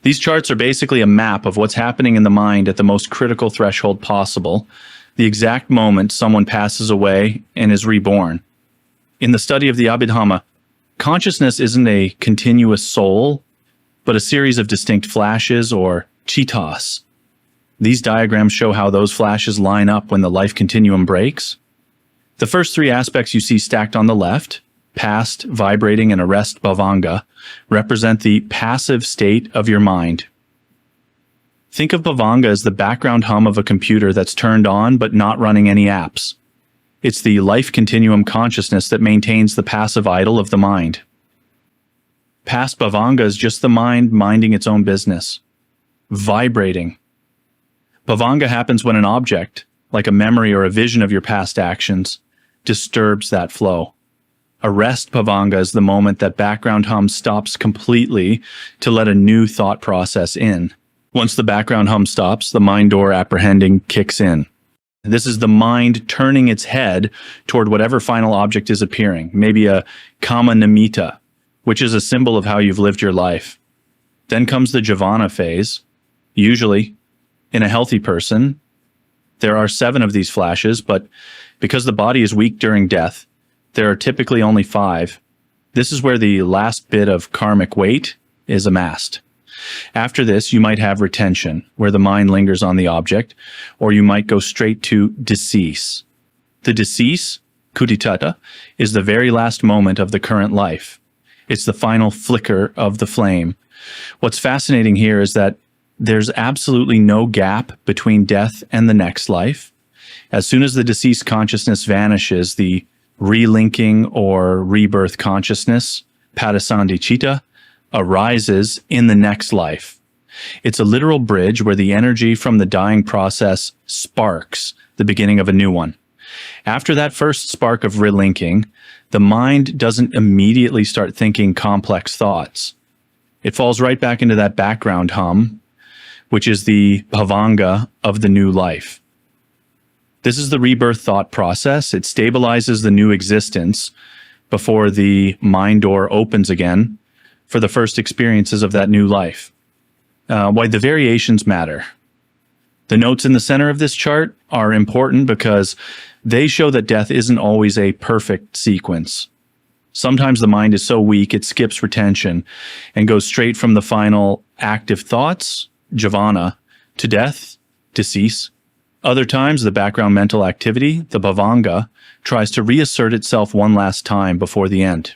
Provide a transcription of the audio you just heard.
These charts are basically a map of what's happening in the mind at the most critical threshold possible, the exact moment someone passes away and is reborn. In the study of the Abhidhamma, consciousness isn't a continuous soul, but a series of distinct flashes or chittas. These diagrams show how those flashes line up when the life continuum breaks. The first three aspects you see stacked on the left, past, vibrating, and arrest bhavanga, represent the passive state of your mind. Think of bhavanga as the background hum of a computer that's turned on but not running any apps. It's the life continuum consciousness that maintains the passive idle of the mind. Past bhavanga is just the mind minding its own business. Vibrating. Bhavanga happens when an object, like a memory or a vision of your past actions, disturbs that flow. Arrest bhavanga is the moment that background hum stops completely to let a new thought process in. Once the background hum stops, the mind door apprehending kicks in. This is the mind turning its head toward whatever final object is appearing, maybe a kama nimitta, which is a symbol of how you've lived your life. Then comes the jivana phase. Usually, in a healthy person, there are 7 of these flashes, but because the body is weak during death, there are typically only 5. This is where the last bit of karmic weight is amassed. After this, you might have retention, where the mind lingers on the object, or you might go straight to decease. The decease, kuditatta, is the very last moment of the current life. It's the final flicker of the flame. What's fascinating here is that there's absolutely no gap between death and the next life. As soon as the deceased consciousness vanishes, the relinking or rebirth consciousness, padasandhicitta, arises in the next life. It's a literal bridge where the energy from the dying process sparks the beginning of a new one. After that first spark of relinking, the mind doesn't immediately start thinking complex thoughts. It falls right back into that background hum, which is the bhavanga of the new life. This is the rebirth thought process. It stabilizes the new existence before the mind door opens again for the first experiences of that new life. Why the variations matter. The notes in the center of this chart are important because they show that death isn't always a perfect sequence. Sometimes the mind is so weak it skips retention and goes straight from the final active thoughts, jivana, to death, decease. Other times, the background mental activity, the bhavanga, tries to reassert itself one last time before the end.